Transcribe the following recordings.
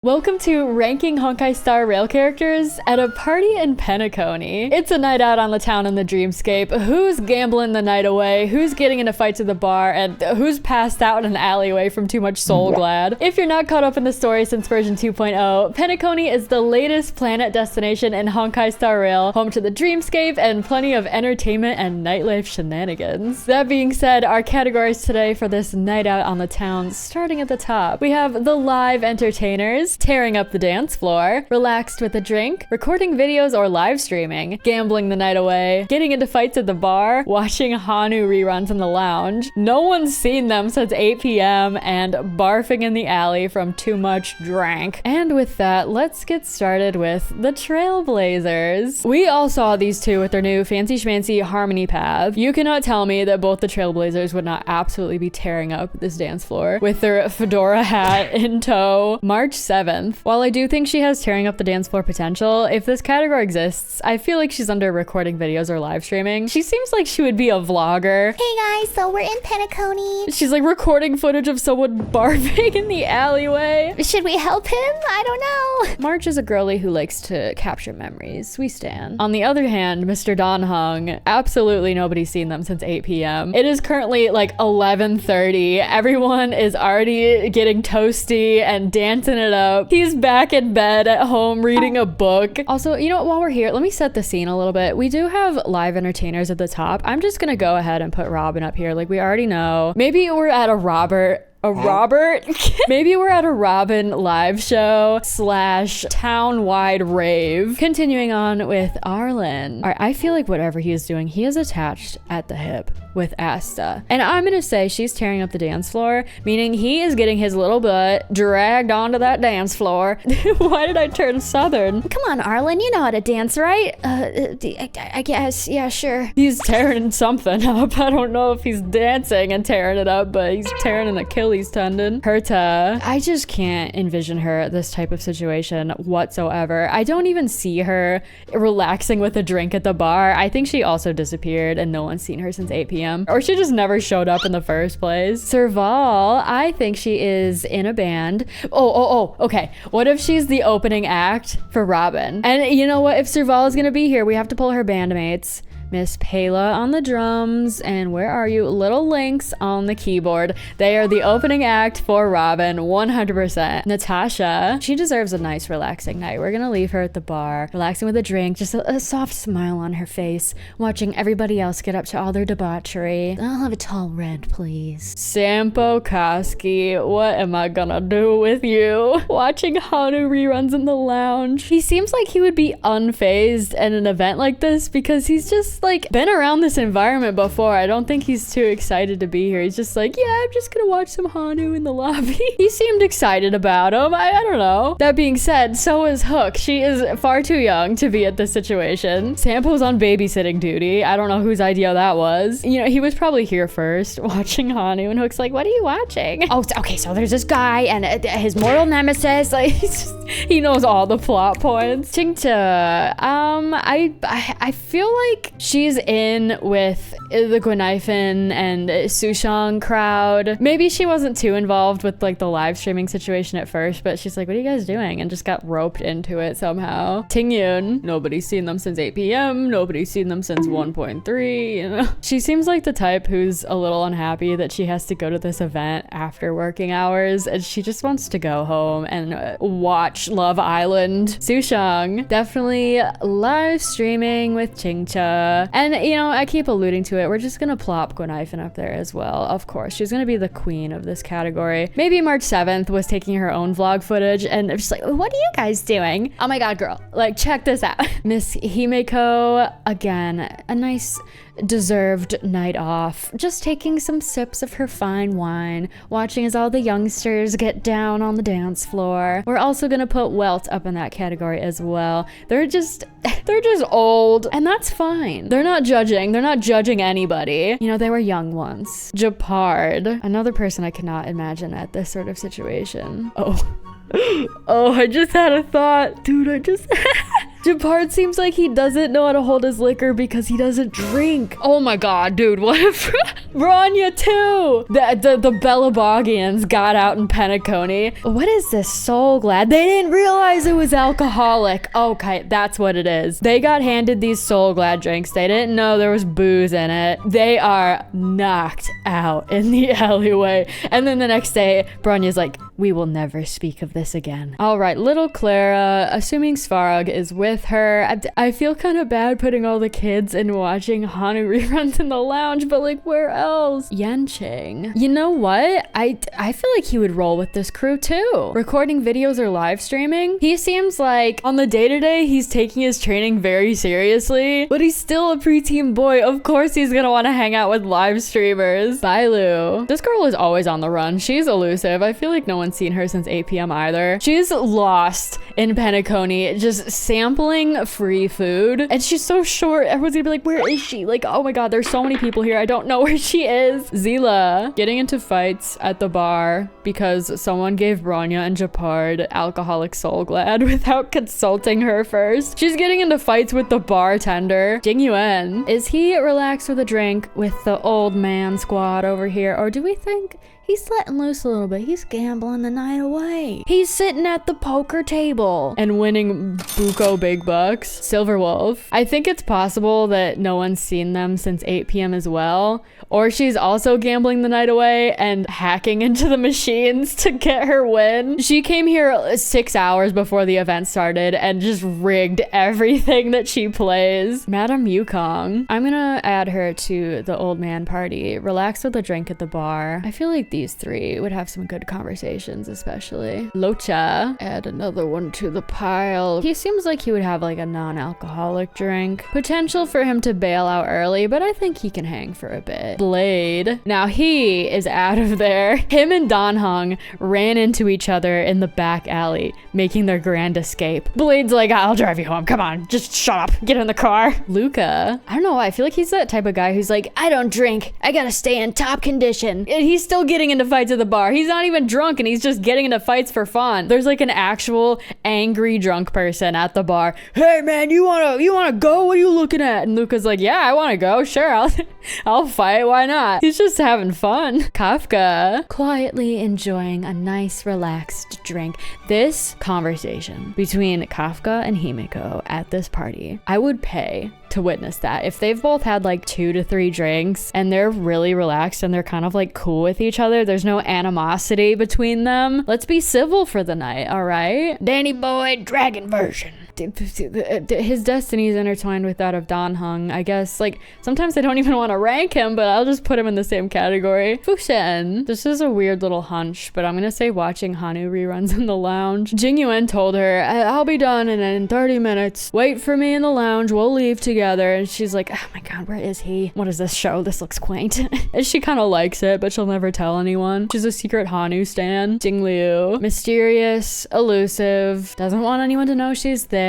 Welcome to ranking Honkai Star Rail characters at a party in Penacony. It's a night out on the town in the dreamscape. Who's gambling the night away? Who's getting into fights at the bar? And who's passed out in an alleyway from too much Soul Glad? If you're not caught up in the story since version 2.0, Penacony is the latest planet destination in Honkai Star Rail, home to the dreamscape and plenty of entertainment and nightlife shenanigans. That being said, our categories today for this night out on the town, starting at the top, we have the live entertainers, tearing up the dance floor, relaxed with a drink, recording videos or live streaming, gambling the night away, getting into fights at the bar, watching Hanu reruns in the lounge, no one's seen them since 8 p.m, and barfing in the alley from too much drank. And with that, let's get started with the Trailblazers. We all saw these two with their new fancy schmancy harmony path. You cannot tell me that both the Trailblazers would not absolutely be tearing up this dance floor with their fedora hat in tow. March 7th. While I do think she has tearing up the dance floor potential, if this category exists, I feel like she's under recording videos or live streaming. She seems like she would be a vlogger. Hey guys, so we're in Penacony. She's like recording footage of someone barfing in the alleyway. Should we help him? I don't know. March is a girly who likes to capture memories. We stan. On the other hand, Mr. Don Hung, absolutely nobody's seen them since 8 p.m. It is currently like 11:30. Everyone is already getting toasty and dancing it up. He's back in bed at home reading a book. Also, you know what, while we're here, let me set the scene a little bit. We do have live entertainers at the top. I'm just gonna go ahead and put Robin up here. Like we already know. Maybe we're at a Robert? Maybe we're at a Robin live show slash town-wide rave. Continuing on with Arlen. All right, I feel like whatever he is doing, he is attached at the hip with Asta. And I'm gonna say she's tearing up the dance floor, meaning he is getting his little butt dragged onto that dance floor. Why did I turn southern? Come on, Arlen, you know how to dance, right? I guess, yeah, sure. He's tearing something up. I don't know if he's dancing and tearing it up, but he's tearing an Achilles tendon. Herta, I just can't envision her at this type of situation whatsoever. I don't even see her relaxing with a drink at the bar. I think she also disappeared and no one's seen her since 8 p.m. Or she just never showed up in the first place. Serval, I think she is in a band. Okay. What if she's the opening act for Robin? And you know what? If Serval is gonna be here, we have to pull her bandmates. Miss Pela on the drums, and where are you? Little Lynx on the keyboard. They are the opening act for Robin, 100%. Natasha, she deserves a nice relaxing night. We're gonna leave her at the bar, relaxing with a drink, just a soft smile on her face, watching everybody else get up to all their debauchery. I'll have a tall red, please. Sampo Koski, what am I gonna do with you? Watching Hanu reruns in the lounge. He seems like he would be unfazed at an event like this because he's just like been around this environment before. I don't think he's too excited to be here. He's just like, yeah, I'm just gonna watch some Hanu in the lobby. He seemed excited about him. I don't know. That being said, so is Hook. She is far too young to be at this situation. Sampo's on babysitting duty. I don't know whose idea that was. You know, he was probably here first watching Hanu, and Hook's like, what are you watching? Oh, okay, so there's this guy and his mortal nemesis. Like, he knows all the plot points. Chingta, I feel like she's in with the Guinaifen and Sushang crowd. Maybe she wasn't too involved with like the live streaming situation at first, but she's like, what are you guys doing? And just got roped into it somehow. Tingyun, nobody's seen them since 8 p.m. Nobody's seen them since 1.3, you know? She seems like the type who's a little unhappy that she has to go to this event after working hours, and she just wants to go home and watch Love Island. Sushang, definitely live streaming with Chingcha. And you know, I keep alluding to it, we're just gonna plop Guinaifen up there as well. Of course, she's gonna be the queen of this category. Maybe March 7th was taking her own vlog footage and just like, what are you guys doing? Oh my god, girl, like check this out. Miss Himeko, again, a nice deserved night off, just taking some sips of her fine wine, watching as all the youngsters get down on the dance floor. We're also gonna put Welt up in that category as well. They're just old, and that's fine. They're not judging anybody. You know, they were young once. Japard, another person I cannot imagine at this sort of situation. Oh, I just had a thought. Dude, Japard seems like he doesn't know how to hold his liquor because he doesn't drink. Oh my god, dude, what if Bronya too? The Bellabogians got out in Penacony. What is this Soul Glad? They didn't realize it was alcoholic. Okay, that's what it is. They got handed these Soul Glad drinks. They didn't know there was booze in it. They are knocked out in the alleyway. And then the next day, Bronya's like, we will never speak of this again. All right, little Clara, assuming Svarog is with her. I feel kind of bad putting all the kids and watching Hanu reruns in the lounge, but like where else? Yanqing. You know what? I feel like he would roll with this crew too. Recording videos or live streaming. He seems like on the day-to-day, he's taking his training very seriously, but he's still a preteen boy. Of course he's gonna want to hang out with live streamers. Bailu. This girl is always on the run. She's elusive. I feel like no one's seen her since 8 p.m. either. She's lost in Penacony, just sampling free food. And she's so short. Everyone's gonna be like, where is she? Like, oh my god, there's so many people here. I don't know where she is. Zila getting into fights at the bar because someone gave Bronya and Japard alcoholic Soul Glad without consulting her first. She's getting into fights with the bartender. Jing Yuan. Is he relaxed with a drink with the old man squad over here? Or do we think he's letting loose a little bit? He's gambling the night away. He's sitting at the poker table and winning buco big bucks. Silver Wolf. I think it's possible that no one's seen them since 8 p.m. as well. Or she's also gambling the night away and hacking into the machines to get her win. She came here 6 hours before the event started and just rigged everything that she plays. Madame Yukong. I'm gonna add her to the old man party. Relax with a drink at the bar. I feel like these three would have some good conversations, especially. Locha. Add another one to the pile. He seems like he would have like a non-alcoholic drink. Potential for him to bail out early, but I think he can hang for a bit. Blade. Now he is out of there. Him and Dan Heng ran into each other in the back alley, making their grand escape. Blade's like, I'll drive you home. Come on, just shut up. Get in the car. Luca. I don't know. I feel like he's that type of guy who's like, I don't drink. I gotta stay in top condition. And he's still getting into fights at the bar. He's not even drunk and he's just getting into fights for fun. There's like an actual angry drunk person at the bar. Hey man, you wanna go? What are you looking at? And Luca's like, yeah, I wanna go. Sure, I'll fight. Why not? He's just having fun. Kafka. Quietly enjoying a nice relaxed drink. This conversation between Kafka and Himiko at this party, I would pay to witness that. If they've both had like 2 to 3 drinks and they're really relaxed and they're kind of like cool with each other, there's no animosity between them. Let's be civil for the night, all right? Danny Boy, dragon version. His destiny is intertwined with that of Dan Heng. I guess, like, sometimes I don't even want to rank him, but I'll just put him in the same category. Fuxian. This is a weird little hunch, but I'm gonna say watching Hanu reruns in the lounge. Jing Yuan told her, I'll be done in 30 minutes. Wait for me in the lounge. We'll leave together. And she's like, oh my god, where is he? What is this show? This looks quaint. And she kind of likes it, but she'll never tell anyone. She's a secret Hanu stan. Jing Liu. Mysterious, elusive, doesn't want anyone to know she's there.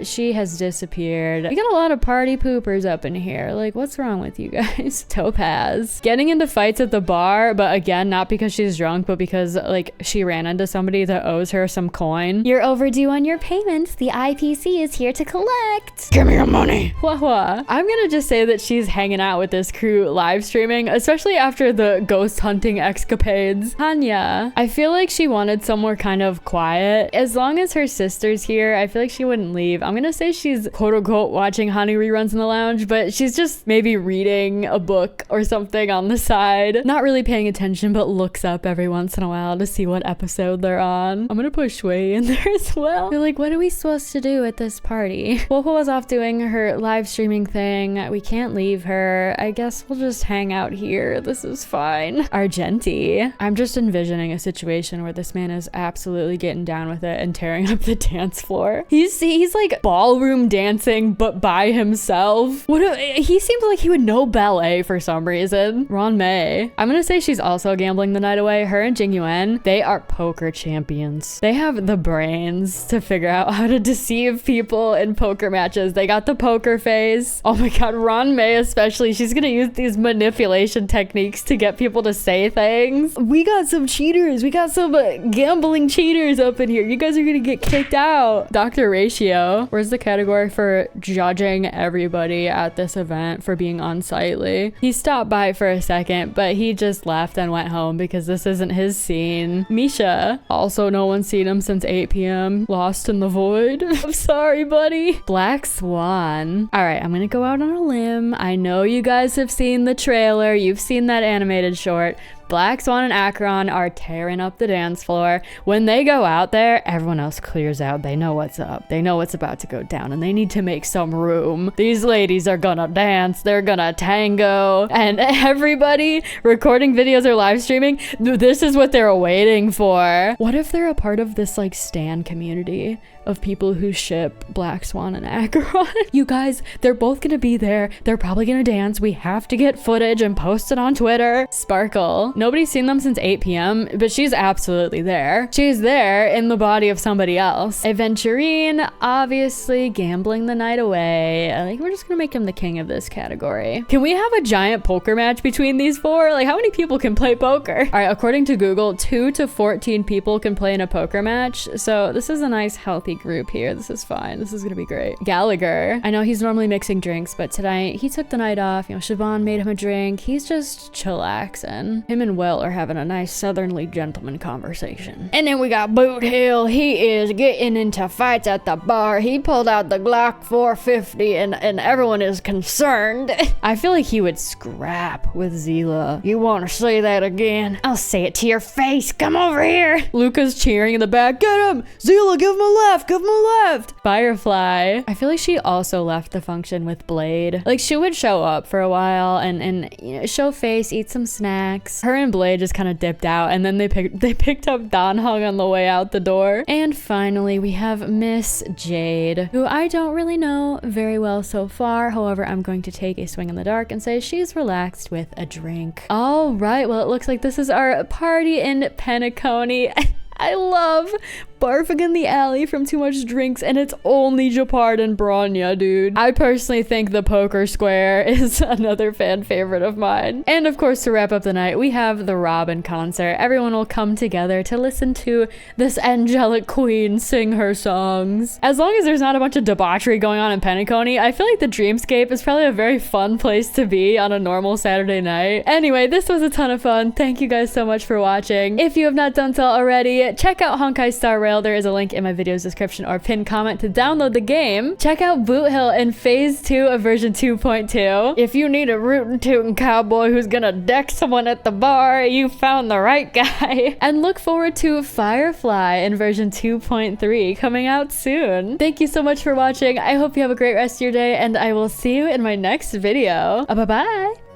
She has disappeared. We got a lot of party poopers up in here. Like, what's wrong with you guys? Topaz. Getting into fights at the bar, but again, not because she's drunk, but because, like, she ran into somebody that owes her some coin. You're overdue on your payments. The IPC is here to collect. Give me your money. Wah. I'm gonna just say that she's hanging out with this crew live streaming, especially after the ghost hunting escapades. Hanya. I feel like she wanted somewhere kind of quiet. As long as her sister's here, I feel like she wouldn't leave. I'm gonna say she's quote unquote watching Hanu reruns in the lounge, but she's just maybe reading a book or something on the side. Not really paying attention, but looks up every once in a while to see what episode they're on. I'm gonna put Shui in there as well. They're like, what are we supposed to do at this party? Woho was off doing her live streaming thing. We can't leave her. I guess we'll just hang out here. This is fine. Argenti. I'm just envisioning a situation where this man is absolutely getting down with it and tearing up the dance floor. He's like ballroom dancing, but by himself. He seems like he would know ballet for some reason. Ron Mei. I'm gonna say she's also gambling the night away. Her and Jing Yuan, they are poker champions. They have the brains to figure out how to deceive people in poker matches. They got the poker face. Oh my god, Ron Mei especially. She's gonna use these manipulation techniques to get people to say things. We got some cheaters. We got some gambling cheaters up in here. You guys are gonna get kicked out. Dr. Reishi Horatio. Where's the category for judging everybody at this event for being unsightly? He stopped by for a second, but he just left and went home because this isn't his scene. Misha. Also, no one's seen him since 8 p.m. Lost in the void. I'm sorry, buddy. Black Swan. All right, I'm gonna go out on a limb. I know you guys have seen the trailer. You've seen that animated short. Black Swan and Acheron are tearing up the dance floor. When they go out there, everyone else clears out. They know what's up. They know what's about to go down, and they need to make some room. These ladies are gonna dance. They're gonna tango. And everybody recording videos or live streaming, this is what they're waiting for. What if they're a part of this like stan community of people who ship Black Swan and Acheron? You guys, they're both gonna be there. They're probably gonna dance. We have to get footage and post it on Twitter. Sparkle. Nobody's seen them since 8 p.m., but she's absolutely there. She's there in the body of somebody else. Aventurine, obviously gambling the night away. I think we're just gonna make him the king of this category. Can we have a giant poker match between these four? Like, how many people can play poker? All right, according to Google, 2 to 14 people can play in a poker match. So this is a nice, healthy group here. This is fine. This is gonna be great. Gallagher. I know he's normally mixing drinks, but tonight he took the night off. You know, Siobhan made him a drink. He's just chillaxing. Him and Will are having a nice southerly gentleman conversation. And then we got Boot Hill. He is getting into fights at the bar. He pulled out the Glock 450 and everyone is concerned. I feel like he would scrap with Zila. You want to say that again? I'll say it to your face. Come over here. Luca's cheering in the back. Get him! Zila, give him a left! Give him a left! Firefly. I feel like she also left the function with Blade. Like, she would show up for a while and you know, show face, eat some snacks. Her and Blade just kind of dipped out, and then they picked up Don Hung on the way out the door. And finally, we have Miss Jade, who I don't really know very well so far. However, I'm going to take a swing in the dark and say she's relaxed with a drink. All right, well, it looks like this is our party in Penacony. I love barfing in the alley from too much drinks, and it's only Japard and Bronya, dude. I personally think the poker square is another fan favorite of mine. And of course, to wrap up the night, we have the Robin concert. Everyone will come together to listen to this angelic queen sing her songs. As long as there's not a bunch of debauchery going on in Penacony, I feel like the Dreamscape is probably a very fun place to be on a normal Saturday night. Anyway, this was a ton of fun. Thank you guys so much for watching. If you have not done so already, check out Honkai Star Rail. There is a link in my video's description or pinned comment to download the game. Check out Boot Hill in Phase 2 of version 2.2. If you need a rootin' tootin' cowboy who's gonna deck someone at the bar, you found the right guy. And look forward to Firefly in version 2.3 coming out soon. Thank you so much for watching. I hope you have a great rest of your day, and I will see you in my next video. Bye-bye.